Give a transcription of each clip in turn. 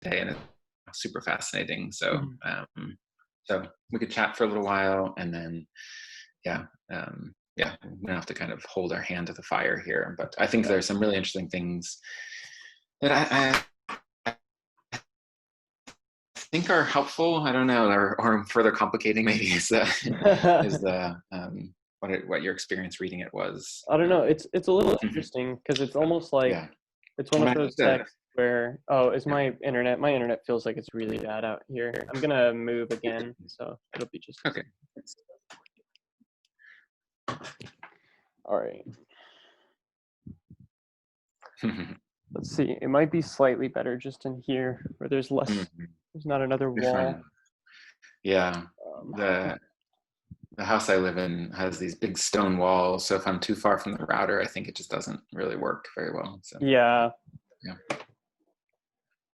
day, and it's super fascinating. So, Mhm. so we could chat for a little while, and then, yeah, yeah, we don't have to kind of hold our hand to the fire here. But I think there's some really interesting things that I think are helpful. I don't know, or further complicating maybe is the is the what your experience reading it was. I don't know. It's a little interesting because it's almost like Yeah, it's one I of mean, those the, texts where, oh, is yeah. my internet feels like it's really bad out here. I'm gonna move again, so it'll be just a Okay. second. All right. Let's see. It might be slightly better just in here where there's not another We wall. find, yeah, Um, the the house I live in has these big stone walls, so if I'm too far from the router, I think it just doesn't really work very well. So yeah, yeah.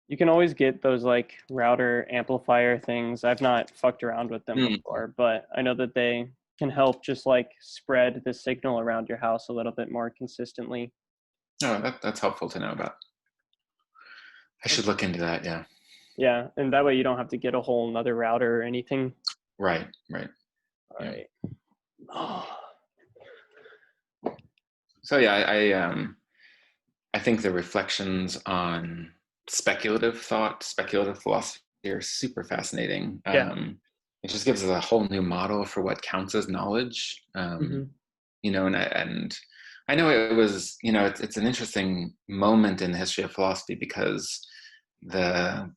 you can always get those like router amplifier things. I've not fucked around with them Mm. before, but I know that they can help just like spread the signal around your house a little bit more consistently. Oh, that's helpful to know about. I should look into that. Yeah. Yeah, and that way you don't have to get a whole nother router or anything. Right. Right. All Yeah. right. Oh, So yeah, I think the reflections on speculative thought, speculative philosophy are super fascinating. yeah. It just gives us a whole new model for what counts as knowledge. Hmm. And I know it was, it's an interesting moment in the history of philosophy because the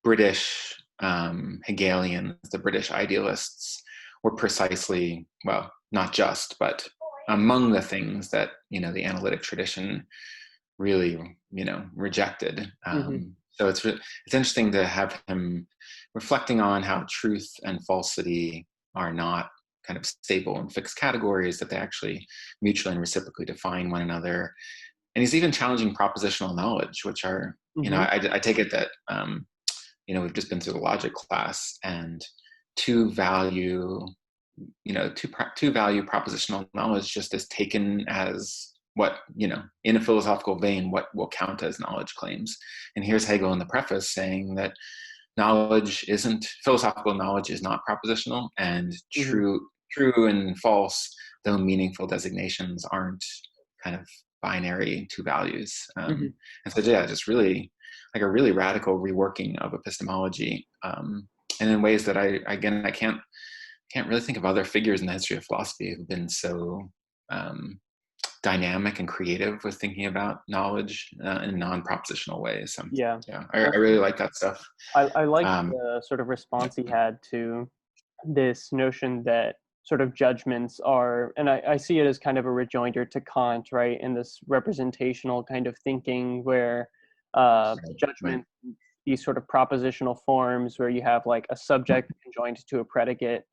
British Hegelians, the British idealists, were precisely, well, not just, but among the things that the analytic tradition really rejected. Hmm. So it's interesting to have him reflecting on how truth and falsity are not kind of stable and fixed categories, that they actually mutually and reciprocally define one another. And he's even challenging propositional knowledge, which are, Hmm. I take it that we've just been through the logic class, and to value to value propositional knowledge just as taken as what, in a philosophical vein, what will count as knowledge claims. And here's Hegel in the preface saying that philosophical knowledge is not propositional, and Hmm. true and false, though meaningful designations, aren't kind of binary two values. Hmm. And so, yeah, just really like a really radical reworking of epistemology, and in ways that I can't really think of other figures in the history of philosophy who've been so dynamic and creative with thinking about knowledge in non-propositional ways. So, Yeah. yeah, I really like that stuff. I like Um, the sort of yeah. response he had to this notion that sort of judgments are, and I see it as kind of a rejoinder to Kant, right? In this representational kind of thinking where Right. judgment, these sort of propositional forms where you have like a subject conjoined to a predicate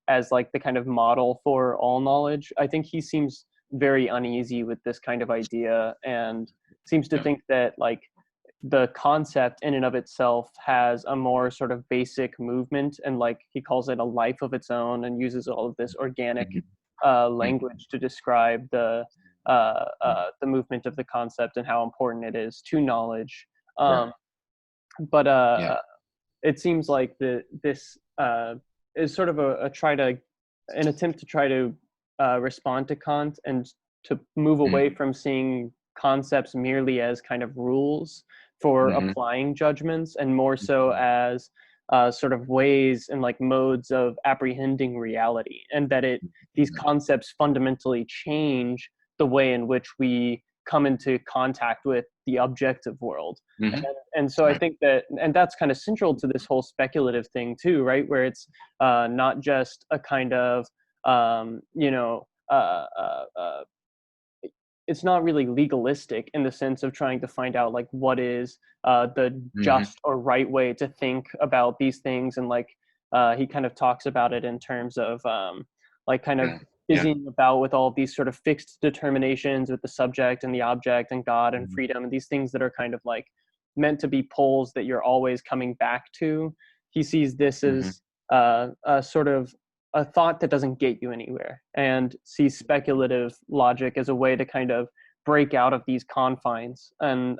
as like the kind of model for all knowledge. I think he seems very uneasy with this kind of idea and seems to Yeah. think that like the concept in and of itself has a more sort of basic movement, and like he calls it a life of its own, and uses all of this organic Mhm. Mhm. language to describe the movement of the concept and how important it is to knowledge. Right. um, but Yeah. it seems like this is sort of an attempt to try to respond to Kant and to move Mm. away from seeing concepts merely as kind of rules for Mhm. applying judgments, and more so as sort of ways and like modes of apprehending reality, and that these concepts fundamentally change the way in which we come into contact with the objective world. Mhm. And so I Right. think that, and that's kind of central to this whole speculative thing too, right? Where it's not just a kind of, um, you know, uh, uh, uh, it's not really legalistic in the sense of trying to find out like what is the Mhm. just or right way to think about these things, and like he kind of talks about it in terms of like kind of Yeah. Yeah. busying about with all these sort of fixed determinations with the subject and the object and God and Mhm. freedom and these things that are kind of like meant to be poles that you're always coming back to. He sees this Mhm. as a sort of a thought that doesn't get you anywhere, and sees speculative logic as a way to kind of break out of these confines and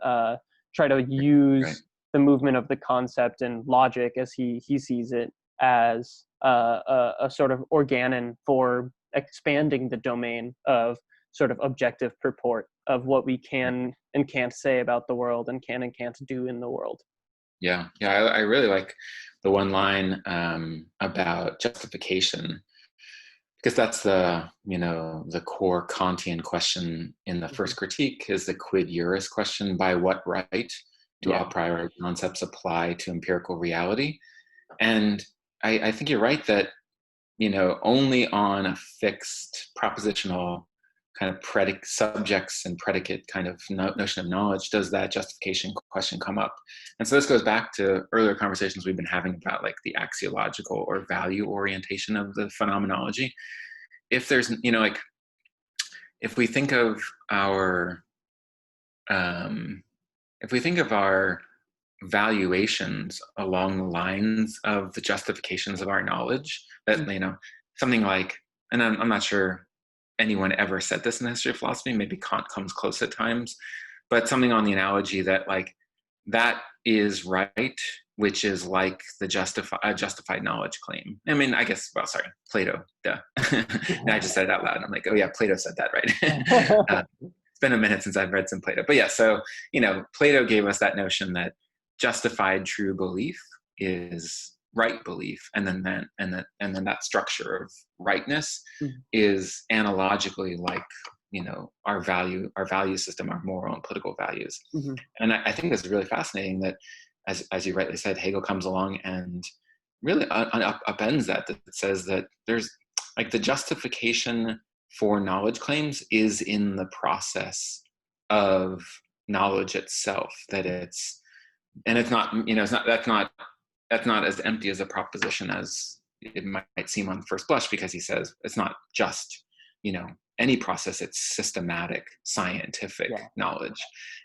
try to Right. use the movement of the concept and logic as he sees it as a sort of organon for expanding the domain of sort of objective purport of what we can and can't say about the world and can and can't do in the world. Yeah, yeah, I really like the one line about justification, because that's the core Kantian question in the Mm-hmm. first critique, is the quid juris question: by what right do Yeah. a priori concepts apply to empirical reality? And I think you're right that only on a fixed propositional kind of subjects and predicate kind of notion of knowledge does that justification question come up. And so this goes back to earlier conversations we've been having about like the axiological or value orientation of the phenomenology. If there's, like, if we think of our um, if we think of our valuations along the lines of the justifications of our knowledge, that something like, and I'm not sure anyone ever said this in the history of philosophy, maybe Kant comes close at times, but something on the analogy that like that is right, which is like the justified knowledge claim. I mean, I guess, well, sorry, Plato, duh. And I just said it out loud and I'm like, oh yeah, Plato said that, right? It's been a minute since I've read some Plato, but yeah, so Plato gave us that notion that justified true belief is right belief, and then that structure of rightness is analogically like our value system, our moral and political values. Mm-hmm. And I think this is really fascinating that, as you rightly said, Hegel comes along and really upends that says that there's like the justification for knowledge claims is in the process of knowledge itself, that it's not that's not as empty as a proposition as it might seem on first blush, because he says it's not just any process, it's systematic scientific knowledge.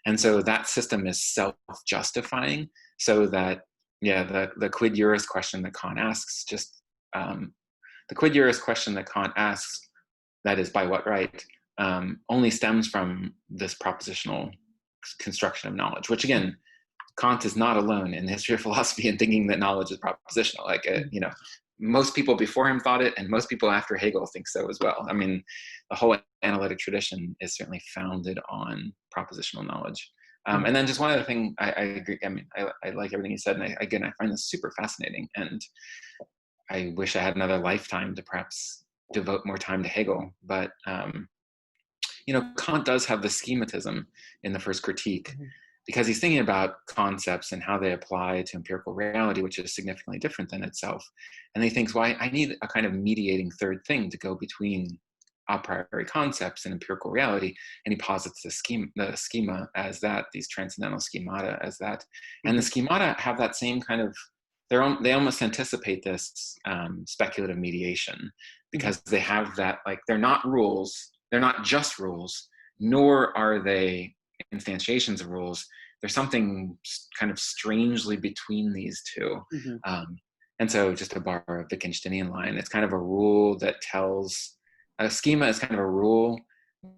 And so that system is self-justifying, so that the quid juris question that Kant asks, the quid juris question that Kant asks, that is, by what right, only stems from this propositional construction of knowledge, which again, Kant is not alone in the history of philosophy in thinking that knowledge is propositional. Like, most people before him thought it, and most people after Hegel think so as well. I mean, the whole analytic tradition is certainly founded on propositional knowledge. And then just one other thing, I agree. I mean, I like everything you said, and I find this super fascinating. And I wish I had another lifetime to perhaps devote more time to Hegel. But Kant does have the schematism in the first critique, because he's thinking about concepts and how they apply to empirical reality, which is significantly different than itself. And he thinks, well, I need a kind of mediating third thing to go between a priori concepts and empirical reality. And he posits the schema as that, these transcendental schemata as that. And the schemata have that same kind of, they almost anticipate this speculative mediation, because they have that, like, they're not rules, they're not just rules, nor are they instantiations of rules. There's something kind of strangely between these two. And so, just to borrow a Wittgensteinian line, it's kind of a rule that tells, a schema is kind of a rule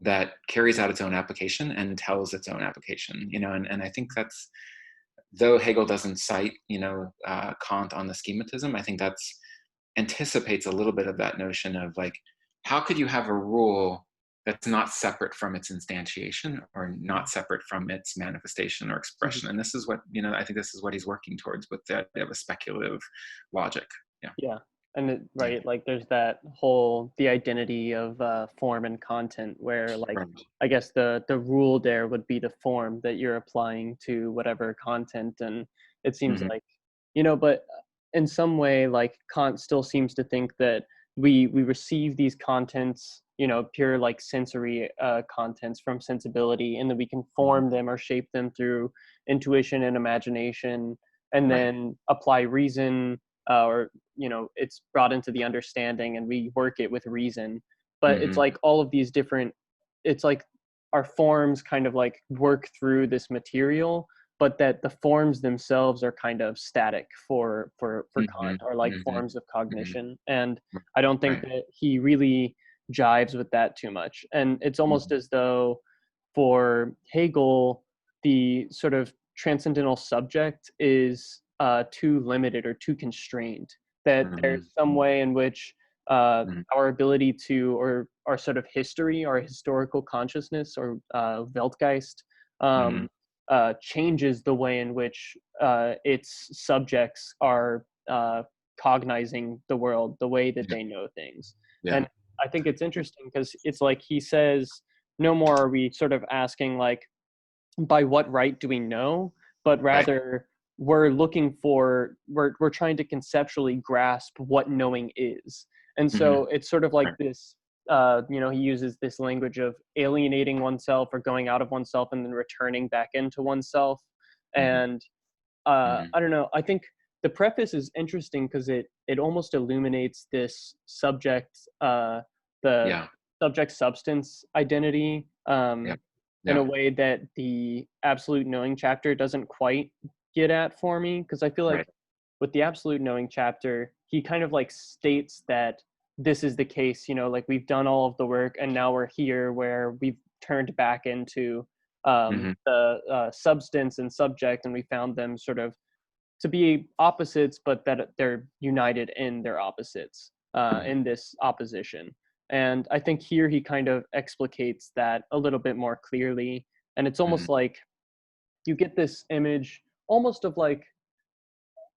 that carries out its own application and tells its own application, and I think that's, though Hegel doesn't cite, Kant on the schematism, I think that's anticipates a little bit of that notion of like, how could you have a rule that's not separate from its instantiation or not separate from its manifestation or expression? And this is what, I think this is what he's working towards with the idea of a speculative logic. Yeah. And like there's that whole, the identity of form and content, where like, Right. I guess the rule there would be the form that you're applying to whatever content. And it seems like, but in some way, like Kant still seems to think that we receive these contents, pure like sensory contents from sensibility, and that we can form them or shape them through intuition and imagination, and then apply reason, or it's brought into the understanding and we work it with reason. But it's like all of these different, it's like our forms kind of like work through this material, but that the forms themselves are kind of static for Kant, or like forms of cognition. And I don't think that he really jives with that too much. And it's almost as though for Hegel, the sort of transcendental subject is too limited or too constrained, that there's some mm-hmm, way in which our ability to, or our sort of history, our historical consciousness, or Weltgeist, mm-hmm, changes the way in which its subjects are cognizing the world, the way that yeah, they know things. yeah, And I think it's interesting because it's like he says, no more are we sort of asking like, by what right do we know, but right, rather we're looking for, we're trying to conceptually grasp what knowing is. And mm-hmm, so it's sort of like right, this, he uses this language of alienating oneself or going out of oneself and then returning back into oneself. mm-hmm, And mm-hmm, I don't know, I think the preface is interesting because it almost illuminates this subject, the yeah, subject substance identity, yeah, in a yeah, way that the absolute knowing chapter doesn't quite get at for me. Because I feel like right, with the absolute knowing chapter, he kind of like states that this is the case, like we've done all of the work and now we're here where we've turned back into mm-hmm, the substance and subject, and we found them sort of to be opposites, but that they're united in their opposites, mm-hmm, in this opposition. And I think here he kind of explicates that a little bit more clearly. And it's mm-hmm, almost like you get this image almost of like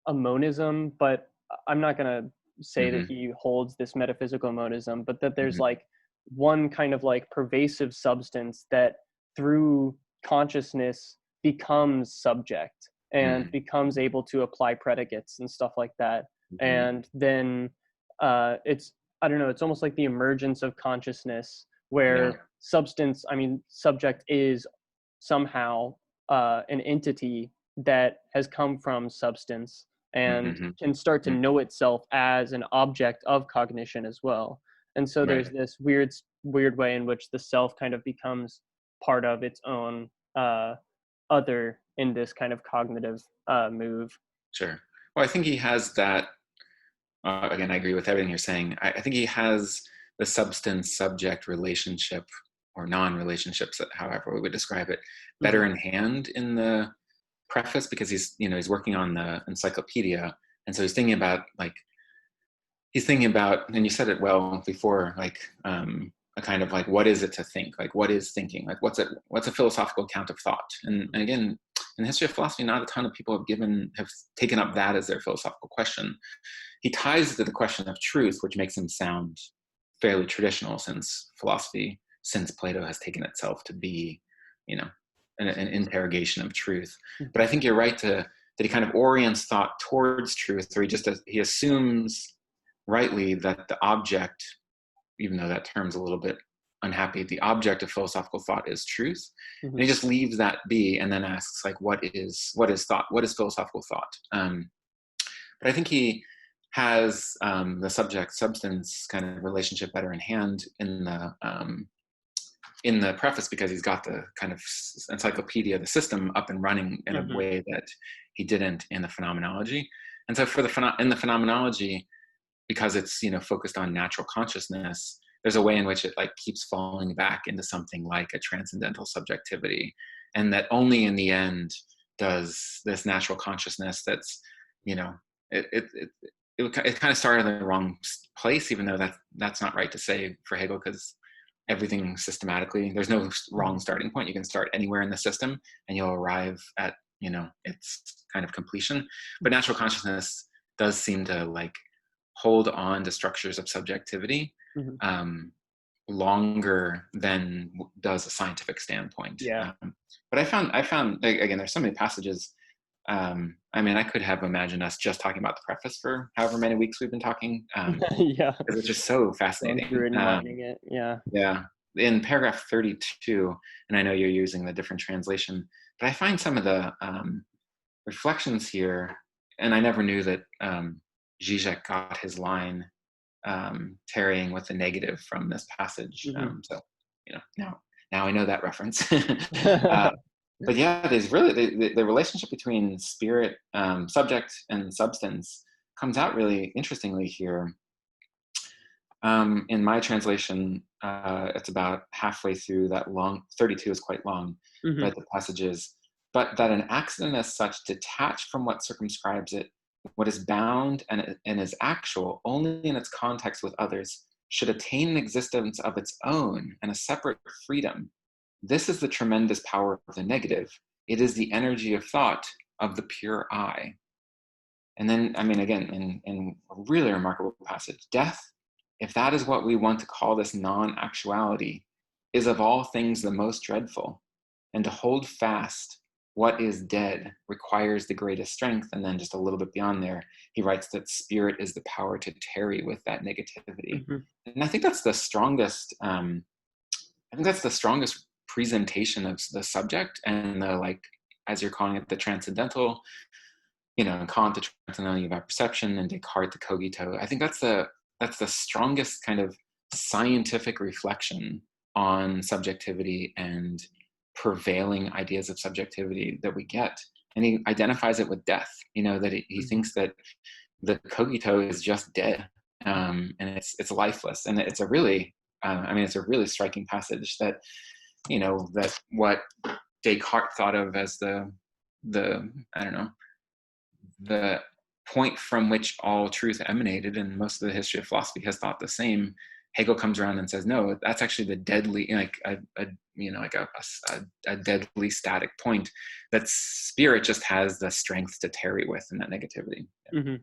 a monism, but I'm not going to say that mm-hmm, he holds this metaphysical monism, but that there's mm-hmm, like one kind of like pervasive substance that through consciousness becomes subject and becomes able to apply predicates and stuff like that. mm-hmm, And then it's, I don't know, it's almost like the emergence of consciousness yeah, where substance, I mean, subject is somehow an entity that has come from substance and mm-hmm, can start to mm-hmm, know itself as an object of cognition as well. And so right. there's this weird way in which the self kind of becomes part of its own other in this kind of cognitive move. Sure. Well, I think he has that. Again, I agree with everything you're saying. I think he has the substance-subject relationship or non-relationships, however we would describe it, Hmm. better in hand in the preface because he's working on the encyclopedia, and so he's thinking about, and you said it well before, like a kind of like what is it to think, like what is thinking, like what's a philosophical account of thought, and again in the history of philosophy, not a ton of people have taken up that as their philosophical question. He ties it to the question of truth, which makes him sound fairly traditional since Plato has taken itself to be, you know, an interrogation of truth. But I think you're right that he kind of orients thought towards truth, or he assumes rightly that the object, even though that term's a little bit unhappy, the object of philosophical thought is truth, Hmm. and he just leaves that be, and then asks like, what is thought? What is philosophical thought? But I think he has the subject substance kind of relationship better in hand in the preface because he's got the kind of encyclopedia, the system up and running in a Hmm. way that he didn't in the phenomenology. And so in the phenomenology, because it's focused on natural consciousness, there's a way in which it like keeps falling back into something like a transcendental subjectivity, and that only in the end does this natural consciousness that's you know it it it, it kind of started in the wrong place, even though that's not right to say for Hegel, because everything systematically, there's no wrong starting point. You can start anywhere in the system and you'll arrive at its kind of completion. But natural consciousness does seem to like hold on to structures of subjectivity Hmm. um, longer than does a scientific standpoint. Yeah. But I found again, there's so many passages. I mean, I could have imagined us just talking about the preface for however many weeks we've been talking, Yeah. because it's just so Going through fascinating. it and mining it. Yeah. Yeah, in paragraph 32, and I know you're using the different translation, but I find some of the reflections here, and I never knew that Zizek got his line tarrying with the negative from this passage. Hmm. So, now I know that reference. uh, but yeah, there's really the relationship between spirit, subject, and substance comes out really interestingly here. In my translation, it's about halfway through that long. 32 is quite long, Hmm. but the passages. but that an accident as such, detached from what circumscribes it, what is bound and is actual only in its context with others, should attain an existence of its own and a separate freedom. This is the tremendous power of the negative. It is the energy of thought of the pure I. And then, I mean, again, in a really remarkable passage, death, if that is what we want to call this non-actuality, is of all things the most dreadful. And to hold fast what is dead requires the greatest strength. And then just a little bit beyond there, he writes that spirit is the power to tarry with that negativity. Mm-hmm. And I think that's the strongest, presentation of the subject and the, like, as you're calling it, the transcendental, Kant, the transcendentality of perception, and Descartes, the cogito. I think that's the strongest kind of scientific reflection on subjectivity and prevailing ideas of subjectivity that we get. And he identifies it with death, that he thinks that the cogito is just dead, and it's lifeless. And it's a really, it's a really striking passage that, that what Descartes thought of as the I don't know, the point from which all truth emanated, and most of the history of philosophy has thought the same. Hegel comes around and says, no, that's actually the deadly, a deadly static point that spirit just has the strength to tarry with in that negativity. Mm-hmm.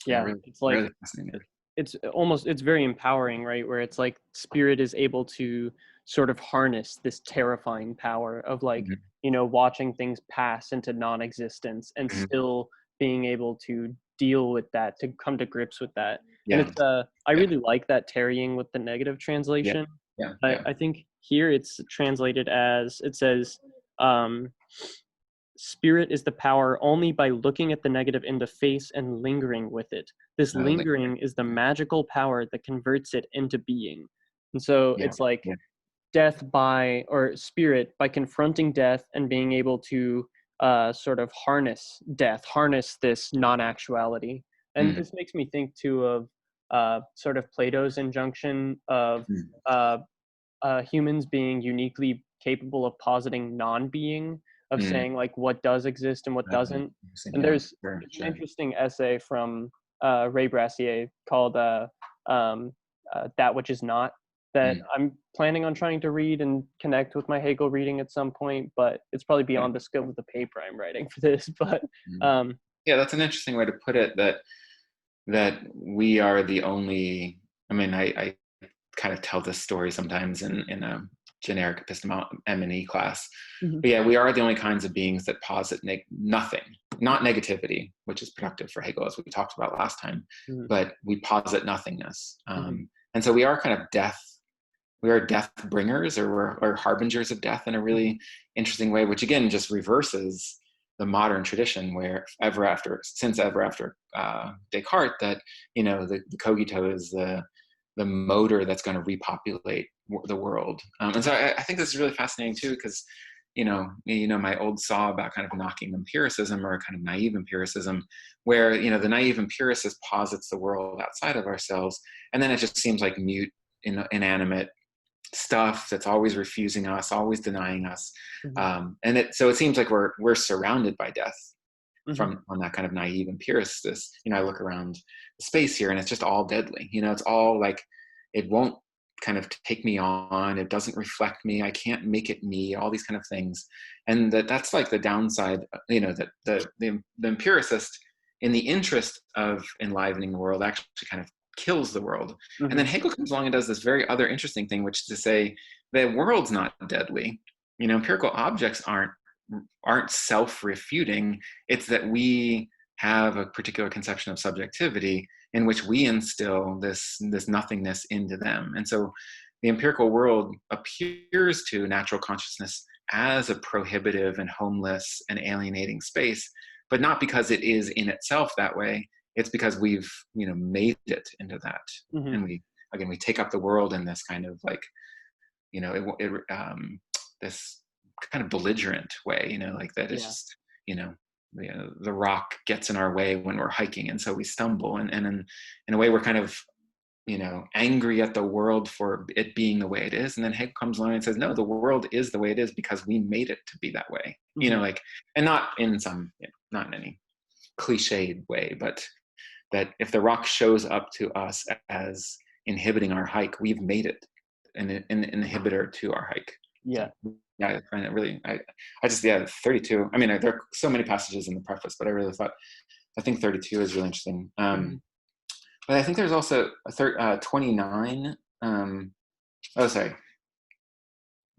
Yeah, Yeah, really, it's like, really fascinating. it's very empowering, right? Where it's like spirit is able to sort of harness this terrifying power of, like, watching things pass into non-existence and Mm-hmm. still being able to deal with that, to come to grips with that. And Yeah. it's I really like that tarrying with the negative Yeah. translation. Yeah. I think here it's translated as, it says, spirit is the power only by looking at the negative in the face and lingering with it. This lingering is the magical power that converts it into being. And so it's like death or spirit by confronting death and being able to sort of harness death, harness this non-actuality. And this makes me think too of sort of Plato's injunction of humans being uniquely capable of positing non-being, of saying, like, what does exist and what doesn't. And there's an interesting essay from Ray Brassier called That Which Is Not, that I'm planning on trying to read and connect with my Hegel reading at some point, but it's probably beyond the scope of the paper I'm writing for this. But yeah, that's an interesting way to put it, that we are the only, I kind of tell this story sometimes in a generic epistemology M&E class. But yeah, we are the only kinds of beings that posit nothing, not negativity, which is productive for Hegel, as we talked about last time, but we posit nothingness. And so we are kind of death. We are death bringers, or harbingers of death in a really interesting way, which again just reverses the modern tradition, where since ever after Descartes, that the cogito is the motor that's going to repopulate the world. And so I think this is really fascinating too, because my old saw about kind of knocking empiricism, or kind of naive empiricism, where the naive empiricist posits the world outside of ourselves, and then it just seems like mute, inanimate stuff that's always refusing us, always denying us. So it seems like we're surrounded by death from on that kind of naive empiricist. I look around the space here and it's just all deadly. It's all like, it won't kind of take me on, it doesn't reflect me, I can't make it me, all these kind of things. And that's like the downside, that the empiricist, in the interest of enlivening the world, actually kind of kills the world. And then Hegel comes along and does this very other interesting thing, which is to say the world's not deadly. Empirical objects aren't self-refuting. It's that we have a particular conception of subjectivity in which we instill this nothingness into them. And so the empirical world appears to natural consciousness as a prohibitive and homeless and alienating space, but not because it is in itself that way. It's because we've made it into that. And we take up the world in this kind of like this kind of belligerent way, like that it's just the rock gets in our way when we're hiking, and so we stumble, and in a way we're kind of angry at the world for it being the way it is. And then Hegel comes along and says, no, the world is the way it is because we made it to be that way. Mm-hmm. And not in some, not in any cliched way, but that if the rock shows up to us as inhibiting our hike, we've made it an inhibitor to our hike. Yeah. So, yeah, I find it really, I just, 32. I mean, there are so many passages in the preface, but I think 32 is really interesting. Mm-hmm. But I think there's also 29. Sorry.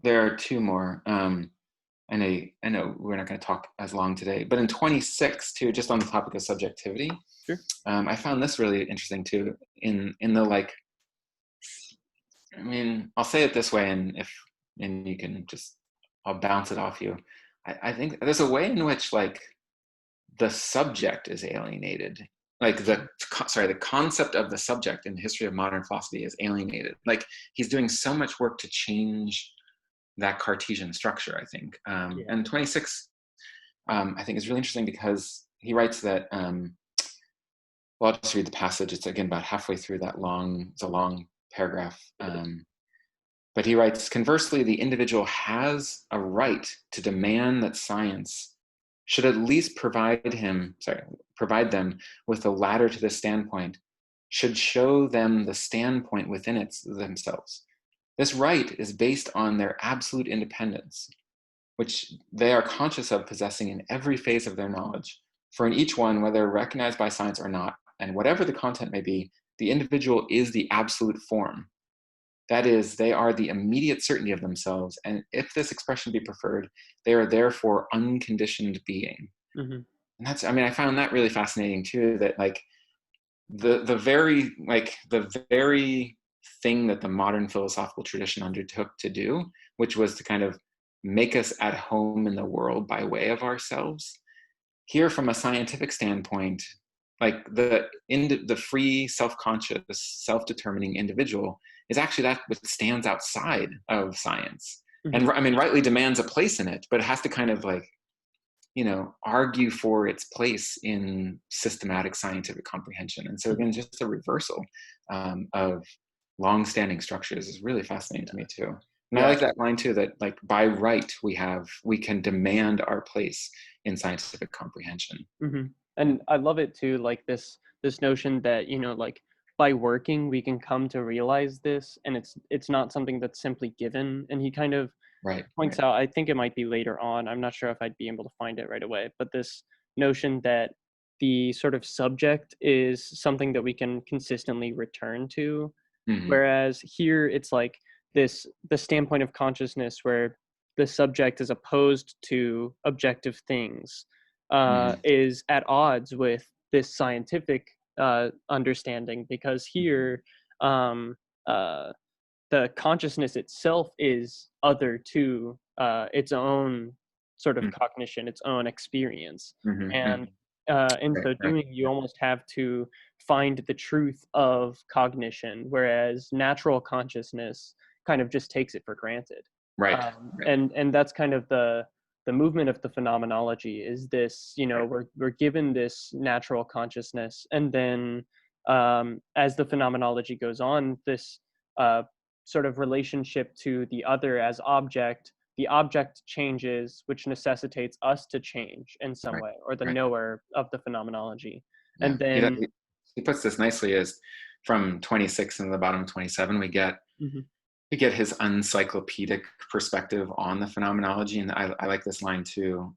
There are two more. I know we're not going to talk as long today, but in 26 too, just on the topic of subjectivity, Sure. I found this really interesting too. In the like, I mean, I'll say it this way, and you can just, I'll bounce it off you. I think there's a way in which like the subject is alienated. Like the concept of the subject in the history of modern philosophy is alienated. Like he's doing so much work to change that Cartesian structure, I think. And 26, I think is really interesting because he writes that, well, I'll just read the passage. It's again about halfway through it's a long paragraph. But he writes, conversely, the individual has a right to demand that science should at least provide them with a ladder to the standpoint, should show them the standpoint within themselves. This right is based on their absolute independence, which they are conscious of possessing in every phase of their knowledge. For in each one, whether recognized by science or not, and whatever the content may be, the individual is the absolute form. That is, they are the immediate certainty of themselves, and if this expression be preferred, they are therefore unconditioned being. Mm-hmm. And that's, I found that really fascinating too, that like the very thing that the modern philosophical tradition undertook to do, which was to kind of make us at home in the world by way of ourselves. Here, from a scientific standpoint, like the free, self-conscious, self-determining individual is actually that which stands outside of science. Mm-hmm. And rightly demands a place in it, but it has to kind of like, argue for its place in systematic scientific comprehension. And so again, just a reversal of long-standing structures is really fascinating to me too. And I like that line too, that like by right we can demand our place in scientific comprehension. Mm-hmm. And I love it too, like this notion that, like by working we can come to realize this, and it's not something that's simply given. And he kind of points out, I think it might be later on, I'm not sure if I'd be able to find it right away, but this notion that the sort of subject is something that we can consistently return to. Mm-hmm. Whereas here it's like the standpoint of consciousness where the subject is opposed to objective things, is at odds with this scientific understanding, because here the consciousness itself is other to its own sort of cognition, its own experience. And in so doing, you almost have to find the truth of cognition, whereas natural consciousness kind of just takes it for granted. And that's kind of the movement of the phenomenology, is this, we're given this natural consciousness, and then as the phenomenology goes on, this sort of relationship to the other as object, the object changes, which necessitates us to change in some way, or the knower of the phenomenology. And then he puts this nicely as from 26 and the bottom of 27, we get his encyclopedic perspective on the phenomenology. And I like this line too.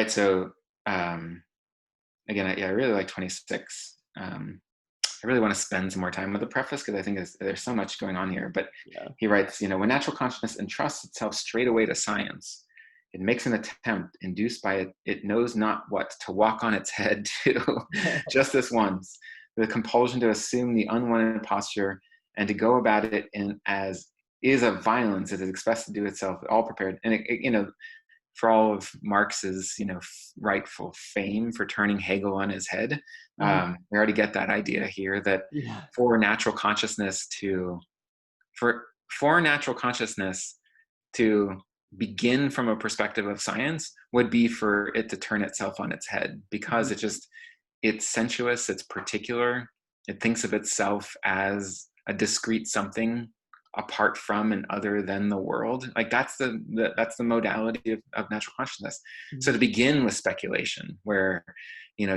So again, I really like 26. I really want to spend some more time with the preface because I think there's so much going on here. But he writes, when natural consciousness entrusts itself straight away to science, it makes an attempt, induced by it knows not what, to walk on its head too, just this once, the compulsion to assume the unwanted posture and to go about it as is a violence it is expected to do itself, all prepared. And for all of Marx's, rightful fame for turning Hegel on his head, we already get that idea here that for natural consciousness to begin from a perspective of science would be for it to turn itself on its head, because it's sensuous, it's particular, it thinks of itself as a discrete something apart from and other than the world. Like that's that's the modality of natural consciousness. So Mhm. to begin with speculation, where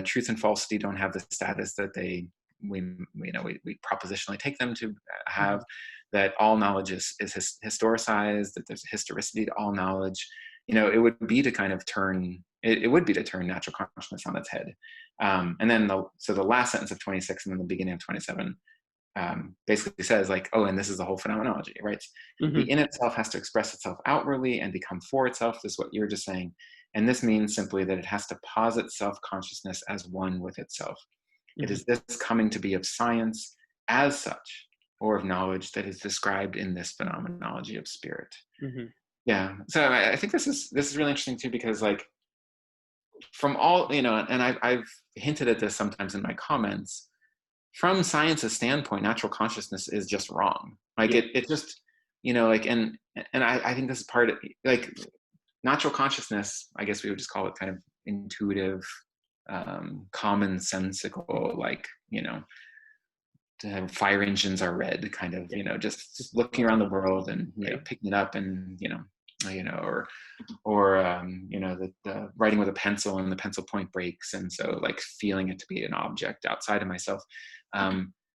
truth and falsity don't have the status that we propositionally take them to have, Mhm. that all knowledge is historicized, that there's a historicity to all knowledge. It would be to kind of turn it would be to turn natural consciousness on its head. And then the last sentence of 26 and then the beginning of 27 basically says, like, oh, and this is the whole phenomenology, right? The Mhm. in itself has to express itself outwardly and become for itself. This is what you're just saying. And this means simply that it has to posit self-consciousness as one with itself. It Mhm. is this coming to be of science as such, or of knowledge, that is described in this phenomenology of spirit. Mhm. Yeah. So I think this is really interesting too, because like from all, and I've hinted at this sometimes in my comments, from science's standpoint, natural consciousness is just wrong. Like Yeah. it just, like, and I think this is part of, like, natural consciousness, I guess we would just call it kind of intuitive, commonsensical, like, fire engines are red, kind of, Yeah. just looking around the world and, Right. picking it up and, or the writing with a pencil and the pencil point breaks, and so like feeling it to be an object outside of myself.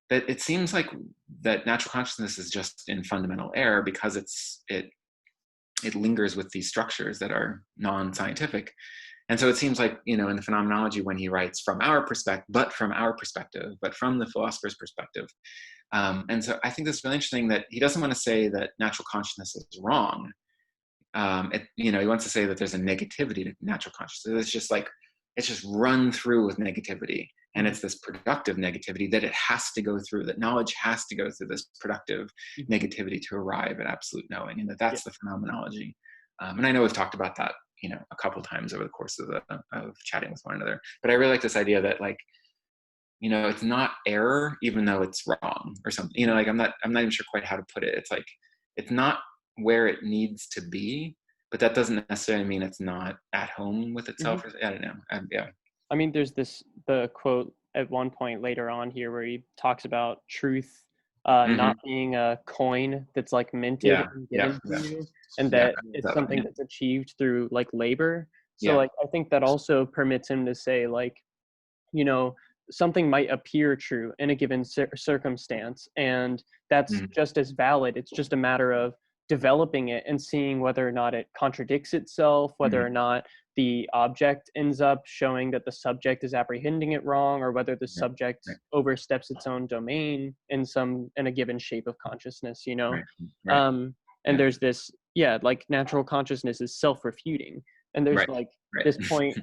That it seems like that natural consciousness is just in fundamental error, because it lingers with these structures that are non-scientific. And so it seems like, in the phenomenology, when he writes from our perspective, but from the philosopher's perspective. And so I think this is really interesting, that he doesn't want to say that natural consciousness is wrong. He wants to say that there's a negativity to natural consciousness. It's just run through with negativity, and Mhm. it's this productive negativity that it has to go through. That knowledge has to go through this productive Mhm. negativity to arrive at absolute knowing, and Yeah. that's the phenomenology. And I know we've talked about that, a couple times over the course of chatting with one another. But I really like this idea that, like, it's not error, even though it's wrong or something. Like, I'm not even sure quite how to put it. It's like, it's not where it needs to be, but that doesn't necessarily mean it's not at home with Mhm. itself. Or, I don't know. Yeah. I mean, there's the quote at one point later on here where he talks about truth Hmm. not being a coin that's like minted Yeah. and Yeah. given to Yeah. you, and Yeah. that it's That one. something Yeah. that's achieved through like labor. So Yeah. like I think that also permits him to say like, you know, something might appear true in a given circumstance, and that's Mhm. just as valid. It's just a matter of developing it and seeing whether or not it contradicts itself, whether or Mhm. not the object ends up showing that the subject is apprehending it wrong, or whether the Right. subject Right. oversteps its own domain in a given shape of consciousness, you know. Right. Right. um and Yeah. there's this, yeah, like natural consciousness is self-refuting, and there's Right. like Right. this point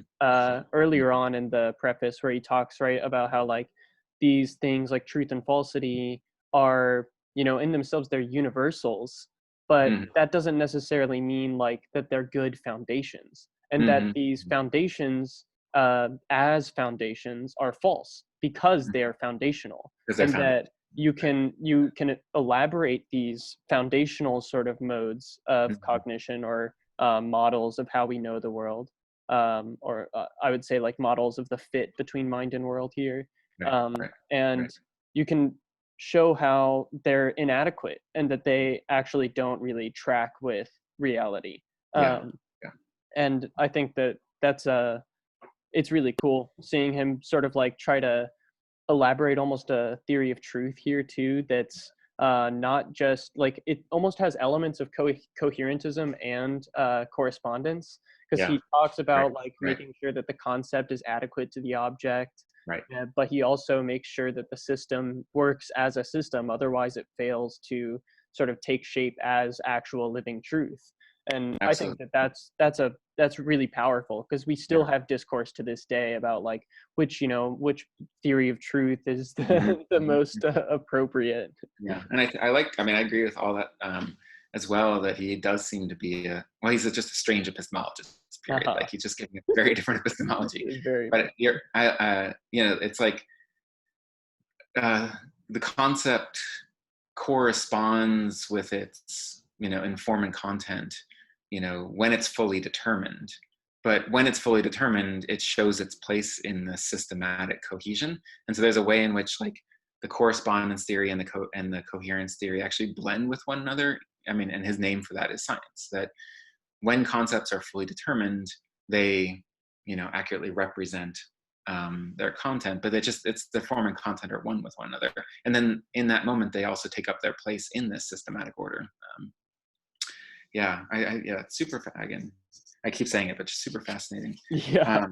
earlier on in the preface where he talks right about how like these things like truth and falsity are, in themselves they're universals, but Mhm. that doesn't necessarily mean like that they're good foundations, and that Mhm. these foundations as foundations are false because they are foundational, Because they're and that foundation. you can elaborate these foundational sort of modes of Mhm. cognition, or models of how we know the world, or I would say like models of the fit between mind and world here, Right. Right. and Right. you can show how they're inadequate and that they actually don't really track with reality. Yeah. um, Yeah. and I think that it's really cool seeing him sort of like try to elaborate almost a theory of truth here too, that's not just like, it almost has elements of coherentism and correspondence, because Yeah. he talks Right. about like Right. making sure that the concept is adequate to the object, Right. but he also makes sure that the system works as a system, otherwise it fails to sort of take shape as actual living truth. And I think Absolutely. that that's really powerful, because we still Yeah. have discourse to this day about like which theory of truth is Mhm. the Mhm. most appropriate. Yeah, and I mean, I agree with all that, as well. That he does seem to be he's just a strange epistemologist. Period. Haha. Like, he's just giving a very different epistemology. Very But much. it's like, uh, the concept corresponds with its, in form and content, when it's fully determined. But when it's fully determined, it shows its place in the systematic cohesion. And so there's a way in which, like, the correspondence theory and the coherence theory actually blend with one another. I mean, and his name for that is science. That when concepts are fully determined, they, accurately represent their content, but it's the form and content are one with one another. And then in that moment, they also take up their place in this systematic order. Yeah, it's super. Again, I keep saying it, but just super fascinating. Yeah.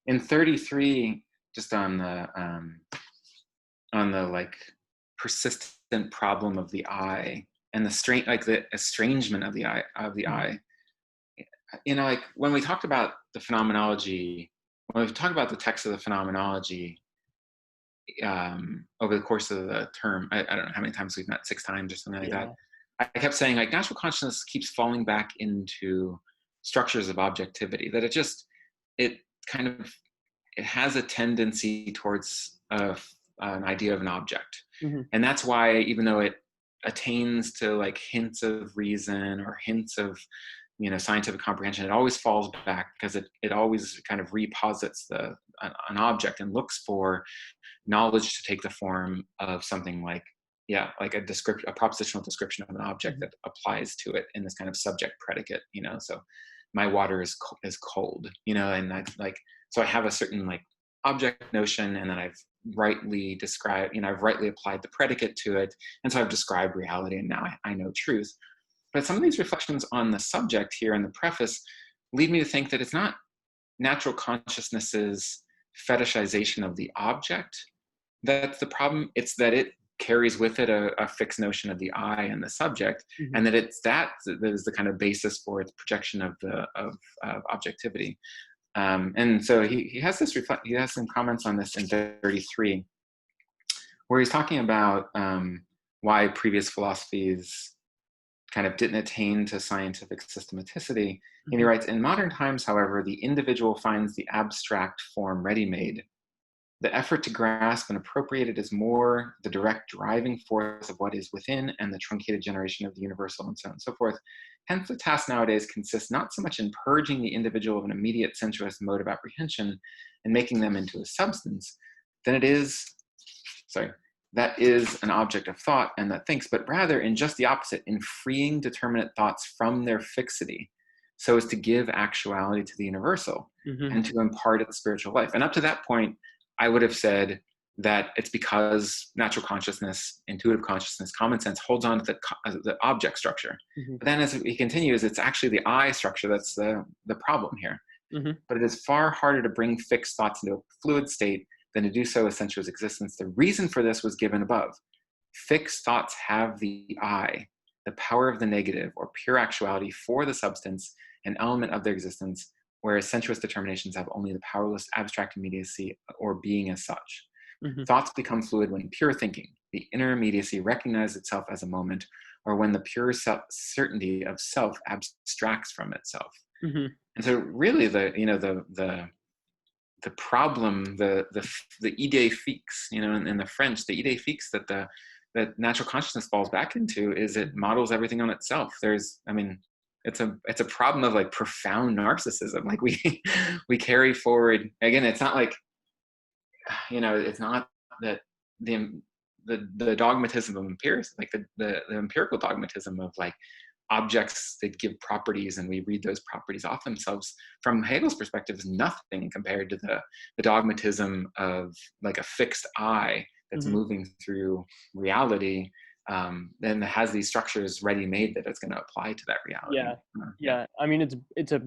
In 33, just on the like persistent problem of the I and the estrangement of the I. Like when we talked about the phenomenology, when we talked about the text of the phenomenology over the course of the term, I don't know how many times we've met, 6 times or something like Yeah. that. I kept saying like natural consciousness keeps falling back into structures of objectivity, that it kind of, it has a tendency towards an idea of an object. Mm-hmm. And that's why, even though it attains to like hints of reason or hints of scientific comprehension, it always falls back because it always kind of reposits an object and looks for knowledge to take the form of something like a propositional description of an object Mm-hmm. that applies to it in this kind of subject predicate. So my water is cold, and I like, so I have a certain like object notion, and then I've rightly described, I've rightly applied the predicate to it, and so I've described reality, and now I know truth. But some of these reflections on the subject here in the preface lead me to think that it's not natural consciousness's fetishization of the object that's the problem. It's that it carries with it a fixed notion of the I and the subject, Mm-hmm. and that it's that is the kind of basis for its projection of objectivity. And so he has he has some comments on this in 33, where he's talking about why previous philosophies kind of didn't attain to scientific systematicity. And he Mm-hmm. writes, in modern times, however, the individual finds the abstract form ready-made. The effort to grasp and appropriate it is more the direct driving force of what is within and the truncated generation of the universal, and so on and so forth. Hence, the task nowadays consists not so much in purging the individual of an immediate sensuous mode of apprehension and making them into a substance, than that is an object of thought and that thinks, but rather in just the opposite, in freeing determinate thoughts from their fixity, so as to give actuality to the universal Mm-hmm. and to impart its spiritual life. And up to that point, I would have said that it's because natural consciousness, intuitive consciousness, common sense holds on to the object structure. Mm-hmm. But then as he continues, it's actually the I structure that's the problem here. Mm-hmm. But it is far harder to bring fixed thoughts into a fluid state than to do so with sensuous existence. The reason for this was given above. Fixed thoughts have the I, the power of the negative or pure actuality for the substance, an element of their existence, whereas sensuous determinations have only the powerless abstract immediacy or being as such. Mm-hmm. Thoughts become fluid when pure thinking, the inner immediacy, recognizes itself as a moment, or when the pure certainty of self abstracts from itself. Mm-hmm. And so, really, the problem, the idée fixe, in the French, the idée fixe that natural consciousness falls back into is it models everything on itself. It's a problem of like profound narcissism. Like we carry forward, again, it's not like, it's not that the dogmatism of empiricism, like the empirical dogmatism of like objects that give properties and we read those properties off themselves, from Hegel's perspective, is nothing compared to the dogmatism of like a fixed I that's Mm-hmm. moving through reality, then has these structures ready-made that it's going to apply to that reality. Yeah. I mean, it's a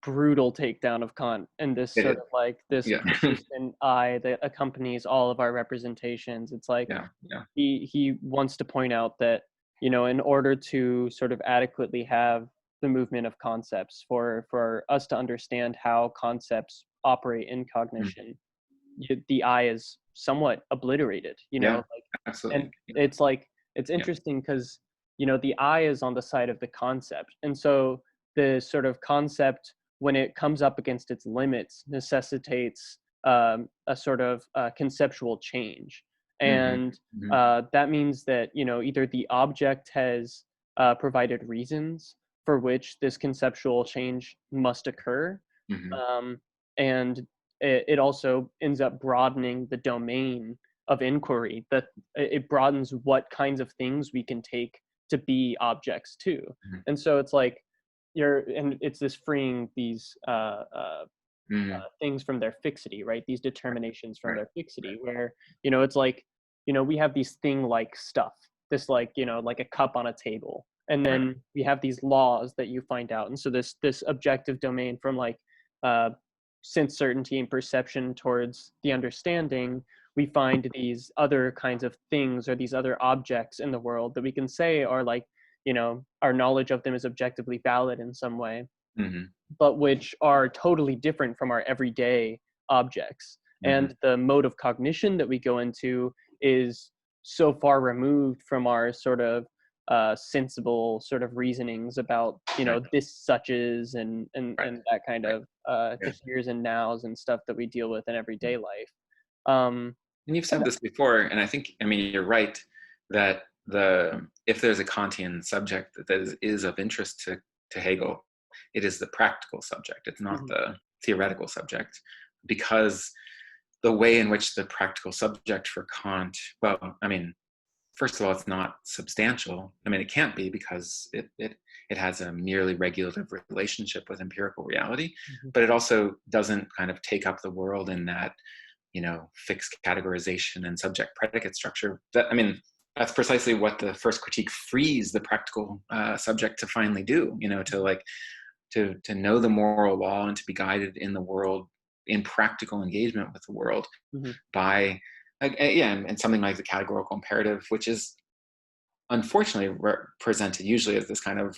brutal takedown of Kant and this It sort is. of like this Yeah. persistent I that accompanies all of our representations. It's like Yeah. he wants to point out that, in order to sort of adequately have the movement of concepts for us to understand how concepts operate in cognition, the I is somewhat obliterated, Yeah, like, absolutely. and it's like, it's interesting because, the I is on the side of the concept. And so the sort of concept, when it comes up against its limits, necessitates a sort of conceptual change. And that means that, either the object has provided reasons for which this conceptual change must occur. And it also ends up broadening the domain of inquiry, that it broadens what kinds of things we can take to be objects too. Mhm. And so it's like and it's this freeing these Mhm. things from their fixity, right? These determinations from Right. their fixity, where, it's like, we have these thing like stuff, this like, like a cup on a table. And Right. then we have these laws that you find out. And so this objective domain from like uh, sense certainty and perception towards the understanding, we find these other kinds of things or these other objects in the world that we can say are like, our knowledge of them is objectively valid in some way, Mhm. but which are totally different from our everyday objects. Mhm. And the mode of cognition that we go into is so far removed from our sort of sensible sort of reasonings about, Right. this such is Right. and that kind Right. of Yeah. the here's and nows and stuff that we deal with in everyday life. Um, And you've said and this before, and I think, I mean, you're right that if there's a Kantian subject that is of interest to Hegel, it is the practical subject. It's not Mhm, the theoretical subject, because the way in which the practical subject for Kant, well, I mean, first of all, it's not substantial. I mean, it can't be, because it has a merely regulative relationship with empirical reality, mhm, but it also doesn't kind of take up the world in that, fixed categorization and subject predicate structure. That, I mean, that's precisely what the first critique frees the practical subject to finally do. To like to know the moral law and to be guided in the world, in practical engagement with the world, mhm, by yeah, and something like the categorical imperative, which is unfortunately represented usually as this kind of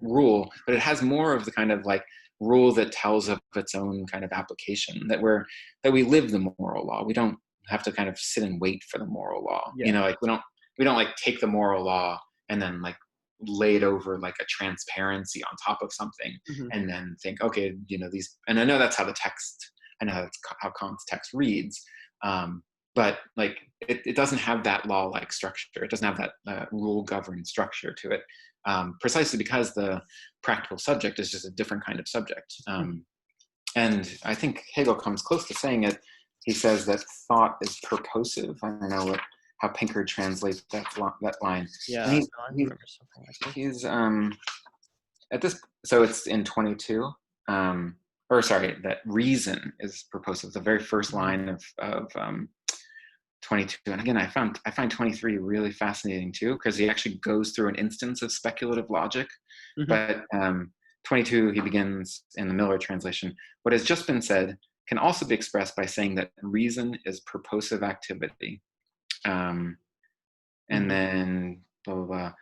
rule, but it has more of the kind of like rule that tells of its own kind of application, that we live the moral law. We don't have to kind of sit and wait for the moral law. yeah. Like we don't like take the moral law and then like lay it over like a transparency on top of something, Mhm, and then think, okay, these, and I know that's how I know that's how Kant's text reads, but like it doesn't have that law-like structure. It doesn't have that rule-governed structure to it, precisely because the practical subject is just a different kind of subject. mhm. And I think Hegel comes close to saying it. He says that thought is purposive. I don't know how Pinker translates that line. And Yeah, he's no, I he's remember something like this. he's at this. So it's in 22. Or sorry, that reason is purposive. The very first Mhm, line of 22. And again, I find 23 really fascinating too, because he actually goes through an instance of speculative logic. mhm, But 22, he begins in the Miller translation. What has just been said can also be expressed by saying that reason is purposive activity. Um, and mhm. then blah blah blah.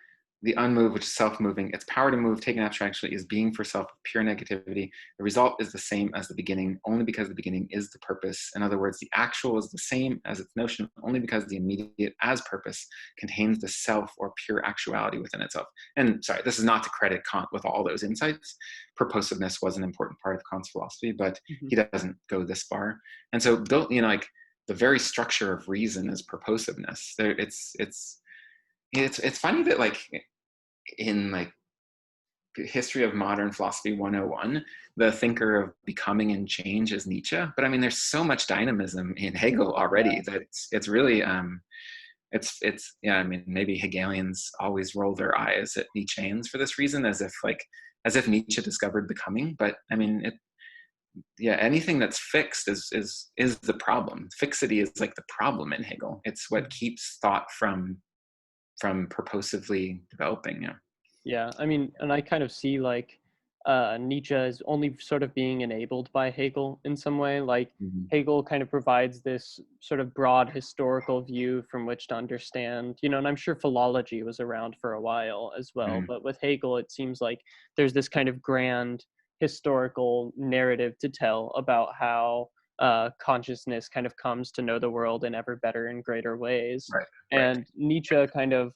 The unmoved, which is self-moving, its power to move, taken abstractly, is being for self pure negativity. The result is the same as the beginning, only because the beginning is the purpose. In other words, the actual is the same as its notion, only because the immediate as purpose contains the self or pure actuality within itself. And sorry, this is not to credit Kant with all those insights. Purposiveness was an important part of Kant's philosophy, but Mhm. he doesn't go this far. And so, built, like the very structure of reason is purposiveness. It's funny that like in like history of modern philosophy 101, the thinker of becoming and change is Nietzsche, but I mean there's so much dynamism in Hegel already that it's really it's yeah, I mean maybe Hegelians always roll their eyes at Nietzscheans for this reason, as if Nietzsche discovered becoming. But I mean it, yeah, anything that's fixed is the problem. Fixity is like the problem in Hegel. It's what keeps thought from purposively developing. Yeah. Yeah, I mean, and I kind of see like Nietzsche is only sort of being enabled by Hegel in some way. Like Mhm. Hegel kind of provides this sort of broad historical view from which to understand, and I'm sure philology was around for a while as well. Mhm. But with Hegel, it seems like there's this kind of grand historical narrative to tell about how consciousness kind of comes to know the world in ever better and greater ways. Right. Right. And Nietzsche kind of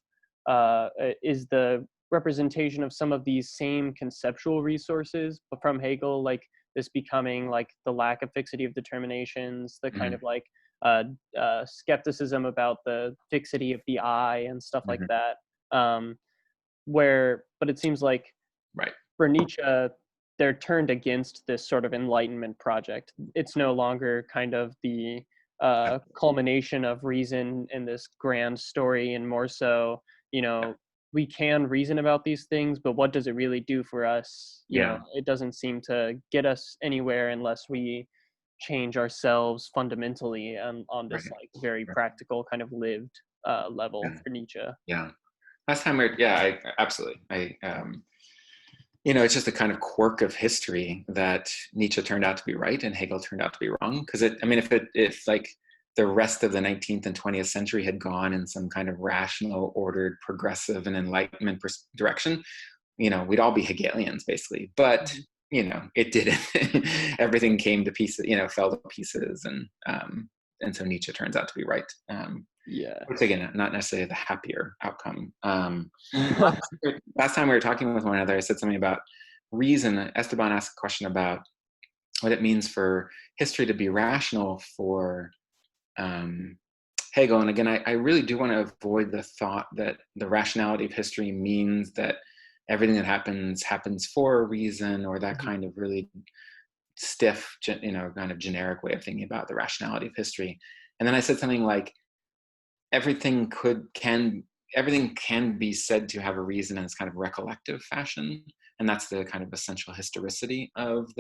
is the representation of some of these same conceptual resources but from Hegel, like this becoming, like the lack of fixity of determinations, the kind Mhm. of like skepticism about the fixity of the I and stuff like Mhm. that. But it seems like Right. for Nietzsche, they're turned against this sort of Enlightenment project. It's no longer kind of the culmination of reason in this grand story, and more so, we can reason about these things, but what does it really do for us? Yeah. It doesn't seem to get us anywhere unless we change ourselves fundamentally on Right. this like very Right. practical kind of lived level Yeah. for Nietzsche. Yeah. Last time yeah, absolutely. It's just a kind of quirk of history that Nietzsche turned out to be right and Hegel turned out to be wrong. Because if like the rest of the 19th and 20th century had gone in some kind of rational, ordered, progressive, and enlightenment direction, we'd all be Hegelians basically. But it didn't. Everything came to pieces, fell to pieces, and so Nietzsche turns out to be right. Yeah. Which again, not necessarily the happier outcome. Last time we were talking with one another, I said something about reason. Esteban asked a question about what it means for history to be rational for Hegel. And again, I really do want to avoid the thought that the rationality of history means that everything that happens for a reason, or that kind of really stiff, kind of generic way of thinking about the rationality of history. And then I said something like, everything can be said to have a reason in this kind of recollective fashion, and that's the kind of essential historicity of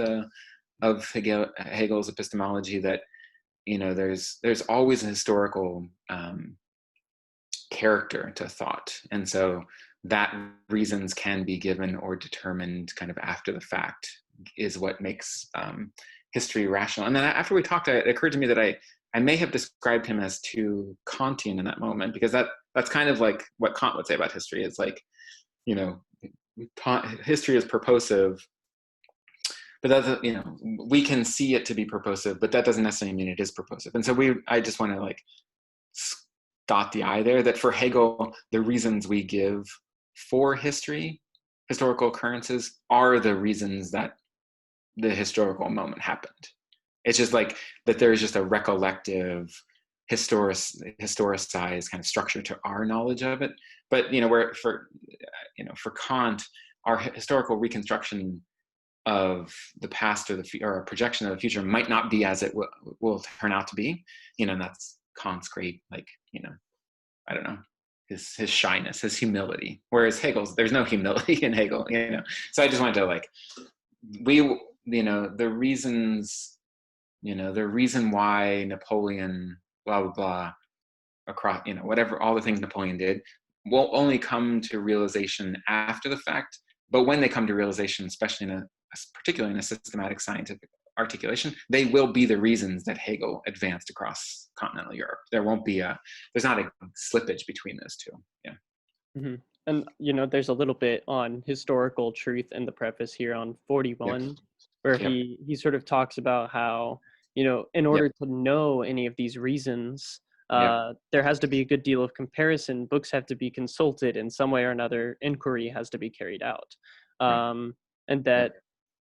Hegel's epistemology. That there's always a historical character to thought, and so that reasons can be given or determined kind of after the fact is what makes history rational. And then after we talked, it occurred to me that I may have described him as too Kantian in that moment, because that's kind of like what Kant would say about history. It's like, history is purposive, but that's, we can see it to be purposive, but that doesn't necessarily mean it is purposive. And so I just want to like dot the I there, that for Hegel, the reasons we give for historical occurrences, are the reasons that the historical moment happened. It's just like that there's just a recollective, historicized kind of structure to our knowledge of it. But where for Kant, our historical reconstruction of the past or a projection of the future might not be as it will turn out to be. And that's Kant's great, like, I don't know, his shyness, his humility. Whereas Hegel's, there's no humility in Hegel. So I just wanted to like, the reasons, the reason why Napoleon, blah, blah, blah, across, whatever, all the things Napoleon did will only come to realization after the fact. But when they come to realization, especially particularly in a systematic scientific articulation, they will be the reasons that Hegel advanced across continental Europe. There's not a slippage between those two. Yeah. Mm-hmm. And there's a little bit on historical truth in the preface here on 41, Yep. where Yep. he sort of talks about how in order to know any of these reasons, there has to be a good deal of comparison. Books have to be consulted in some way or another. Inquiry has to be carried out, and that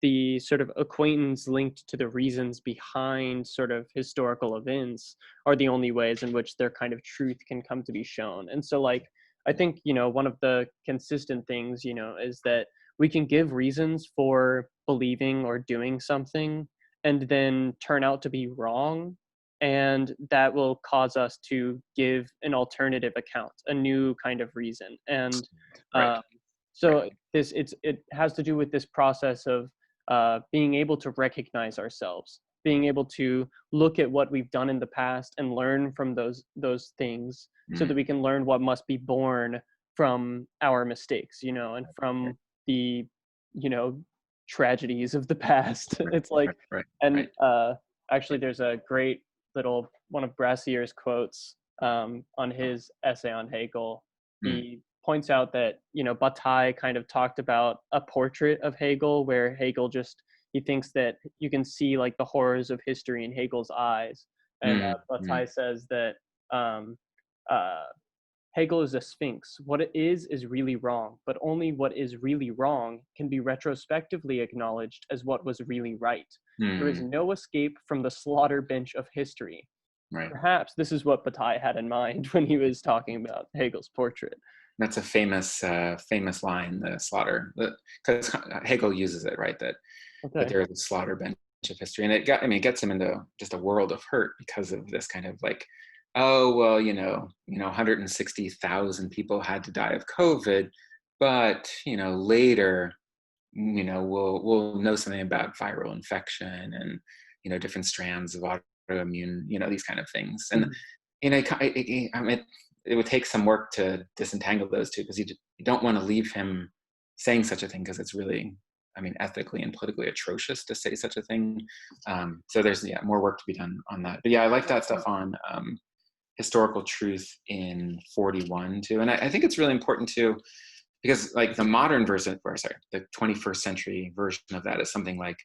the sort of acquaintance linked to the reasons behind sort of historical events are the only ways in which their kind of truth can come to be shown. And so, like, I think, one of the consistent things, is that we can give reasons for believing or doing something and then turn out to be wrong. And that will cause us to give an alternative account, a new kind of reason. And so it has to do with this process of being able to recognize ourselves, being able to look at what we've done in the past and learn from those things, so that we can learn what must be born from our mistakes, and from the, tragedies of the past. It's like, and actually there's a great little one of Brassier's quotes on his essay on Hegel. He points out that, Bataille kind of talked about a portrait of Hegel, where Hegel he thinks that you can see like the horrors of history in Hegel's eyes. And Bataille says that Hegel is a sphinx. What it is really wrong, but only what is really wrong can be retrospectively acknowledged as what was really right. There is no escape from the slaughter bench of history. Right. Perhaps this is what Bataille had in mind when he was talking about Hegel's portrait. That's a famous line, the slaughter, because Hegel uses it, right? That there is a slaughter bench of history, and it gets him into just a world of hurt because of this kind of like, oh well, 160,000 people had to die of COVID, but later, we'll know something about viral infection and different strands of autoimmune, these kind of things, and Mhm. I mean, it would take some work to disentangle those two, because you don't want to leave him saying such a thing, because it's really, I mean, ethically and politically atrocious to say such a thing. So there's more work to be done on that. But yeah, I like that stuff on historical truth in 41 too, and I think it's really important too, because like the modern version, or sorry, the 21st century version of that is something like,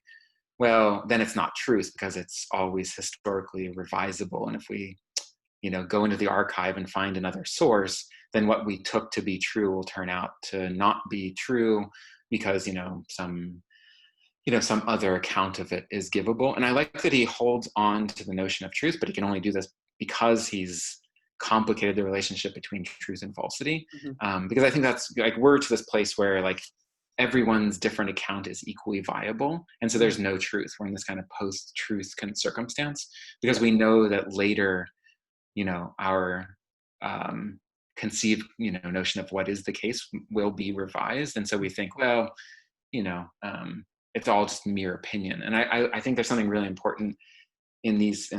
well, then it's not truth because it's always historically revisable, and if we go into the archive and find another source, then what we took to be true will turn out to not be true, because some other account of it is givable. And I like that he holds on to the notion of truth, but he can only do this because he's complicated the relationship between truth and falsity. Mhm. Because I think that's like, we're to this place where like everyone's different account is equally viable, and so there's no truth. We're in this kind of post-truth kind of circumstance, because Yeah. we know that later our conceived notion of what is the case will be revised, and so we think, well, you know um, it's all just mere opinion. And I think there's something really important in these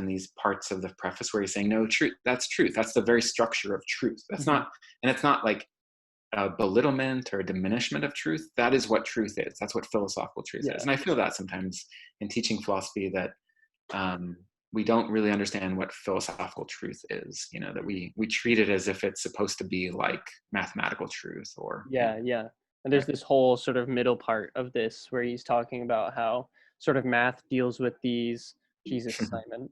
parts of the preface where he's saying, no, truth, that's truth, that's the very structure of truth. That's Mhm. not, and it's not like a belittlement or a diminishment of truth. That is what truth is. That's what philosophical truth is. Yeah. And I feel that sometimes in teaching philosophy, that um, we don't really understand what philosophical truth is. That we treat it as if it's supposed to be like mathematical truth, or Yeah, yeah. And there's right. this whole sort of middle part of this where he's talking about how sort of math deals with these Jesus Simon.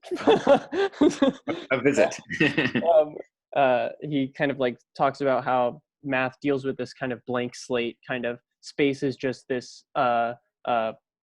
A visit. um, he kind of like talks about how math deals with this kind of blank slate kind of space is just this uh,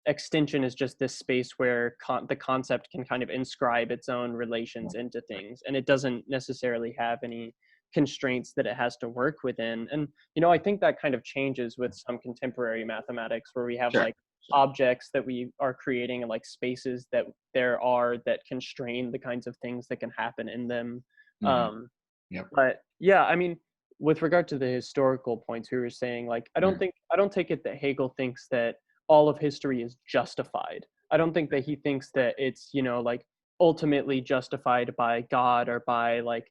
extension is just this space where the concept can kind of inscribe its own relations into things, and it doesn't necessarily have any constraints that it has to work within. And I think that kind of changes with some contemporary mathematics where we have Sure. like objects that we are creating and like spaces that there are that constrain the kinds of things that can happen in them. Hmm. um, Yep. but yeah, I mean, with regard to the historical points we were saying, like, Mm. I don't take it that Hegel thinks that all of history is justified. I don't think that he thinks that it's, like ultimately justified by God or by like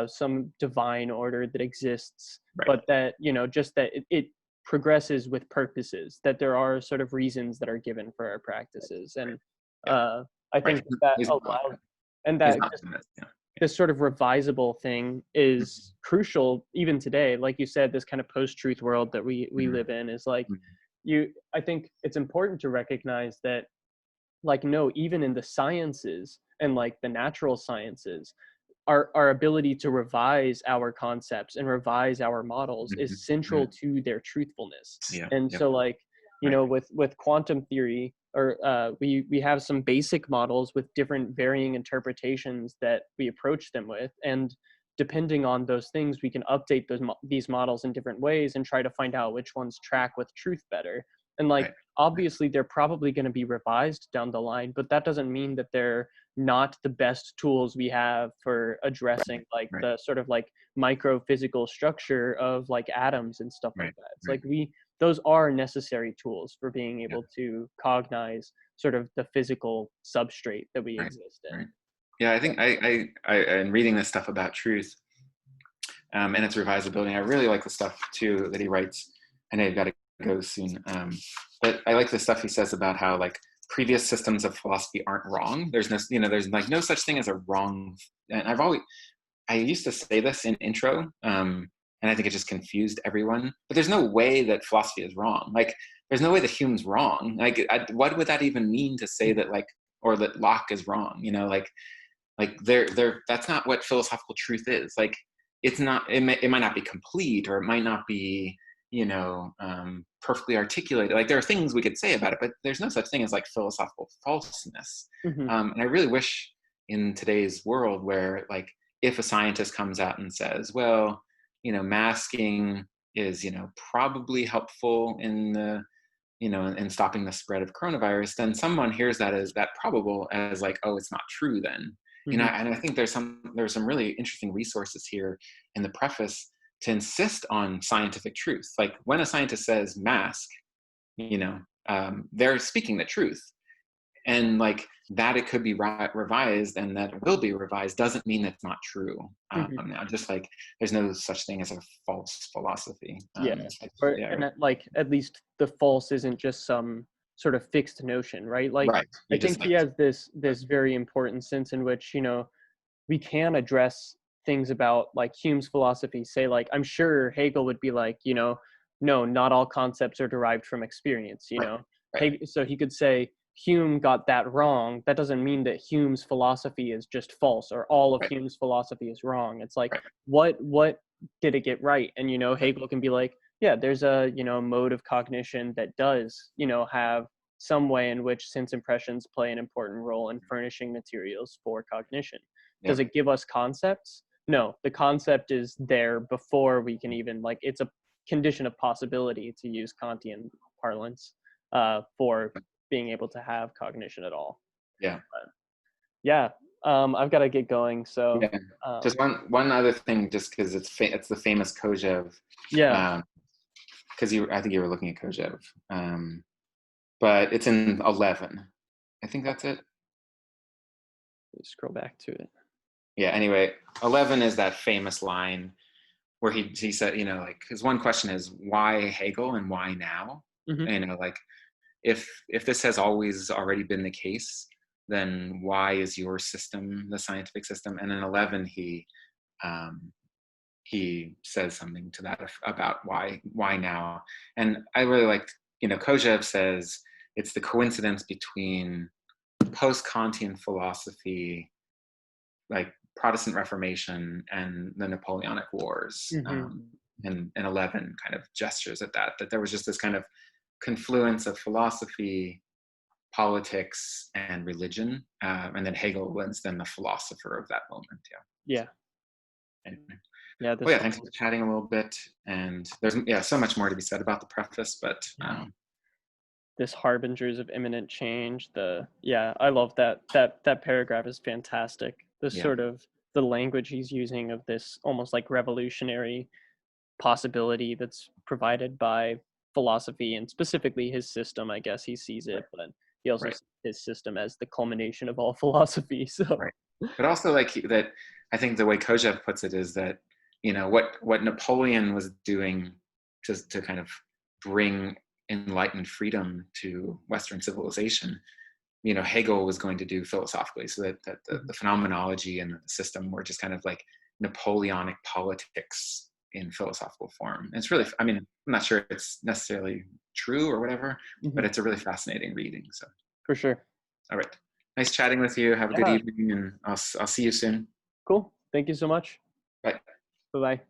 some divine order that exists, Right. but that, just that it progresses with purposes, that there are sort of reasons that are given for our practices. And Yeah. I Right. think that He's not. allows, and He's that not doing this. Yeah. this sort of revisable thing is crucial even today. Like you said, this kind of post-truth world that we Mhm. live in is like, Mhm. I think it's important to recognize that, like, no, even in the sciences and like the natural sciences, our ability to revise our concepts and revise our models Mhm. is central Mhm. to their truthfulness. Yeah. And Yep. so like, Right. with quantum theory, or we have some basic models with different varying interpretations that we approach them with, and depending on those things we can update these models in different ways and try to find out which ones track with truth better. And like, Right. Right. obviously they're probably going to be revised down the line, but that doesn't mean that they're not the best tools we have for addressing like Right. the sort of like micro physical structure of like atoms and stuff like Right. that. It's Right. like those are necessary tools for being Yeah. able to cognize sort of the physical substrate that we Right. exist Right. in. Yeah. I think in reading this stuff about truth, and its revisability, I really like the stuff too that he writes. I know you've got to go soon, but I like the stuff he says about how like previous systems of philosophy aren't wrong. There's no, there's like no such thing as a wrong. And I used to say this in intro, and I think it just confused everyone. But there's no way that philosophy is wrong. Like, there's no way that Hume's wrong. Like, what would that even mean to say that, like, or that Locke is wrong? Like they're that's not what philosophical truth is. Like, it's not. It might not be complete, or it might not be, perfectly articulated. Like, there are things we could say about it, but there's no such thing as like philosophical falseness. Hmm. And I really wish in today's world where like, if a scientist comes out and says, well, masking is, probably helpful in the in stopping the spread of coronavirus, then someone hears that as that probable as like, oh, it's not true then. Mhm. And I think there's some really interesting resources here in the preface to insist on scientific truth. Like when a scientist says mask, you know, they're speaking the truth. And like that it could be revised and that it will be revised doesn't mean it's not true. Mhm. Now, just like there's no such thing as a false philosophy. Yeah. Or Yeah, and that, like, at least the false isn't just some sort of fixed notion, right? Like, right. I You think just he like has this very important sense in which, we can address things about like Hume's philosophy. Say, like, I'm sure Hegel would be like, no, not all concepts are derived from experience. right, right, So he could say Hume got that wrong. That doesn't mean that Hume's philosophy is just false or all of right, Hume's philosophy is wrong. It's like right, what did it get right? And right, Hegel can be like, yeah, there's a mode of cognition that does have some way in which sense impressions play an important role in furnishing materials for cognition. yeah, Does it give us concepts? No, the concept is there before we can even, like, it's a condition of possibility, to use Kantian parlance, for being able to have cognition at all. yeah, But yeah, I've got to get going. So yeah. Just um, one other thing, just because it's the famous Kojev, yeah, because I think you were looking at Kojev, but it's in 11. I think that's it. scroll back to it. Yeah. Anyway, 11 is that famous line where he said, like his one question is why Hegel and why now? Hmm. Like if this has always already been the case, then why is your system the scientific system? And in 11, um, he says something to that about why now. And I really liked, Kojev says it's the coincidence between post-Kantian philosophy, like Protestant Reformation and the Napoleonic Wars. Hmm. And 11 kind of gestures at that there was just this kind of confluence of philosophy, politics, and religion. And then Hegel was then the philosopher of that moment. Yeah. Yeah, Anyway. yeah. Well, This yeah, thanks for chatting a little bit. And there's so much more to be said about the preface, but yeah, this harbingers of imminent change. I love that paragraph is fantastic. The yeah, sort of the language he's using of this almost like revolutionary possibility that's provided by philosophy, and specifically his system. I guess he sees right, it, but he also right, sees his system as the culmination of all philosophy. So right. But also like that, I think the way Kojev puts it is that, what Napoleon was doing to kind of bring enlightened freedom to Western civilization, Hegel was going to do philosophically, so that the phenomenology and the system were just kind of like Napoleonic politics in philosophical form. And it's really, I mean, I'm not sure it's necessarily true or whatever, but mhm, it's a really fascinating reading. So, for sure. all right. Nice chatting with you. Have a good Yeah, evening, and I'll see you soon. cool. Thank you so much. Bye. Bye bye.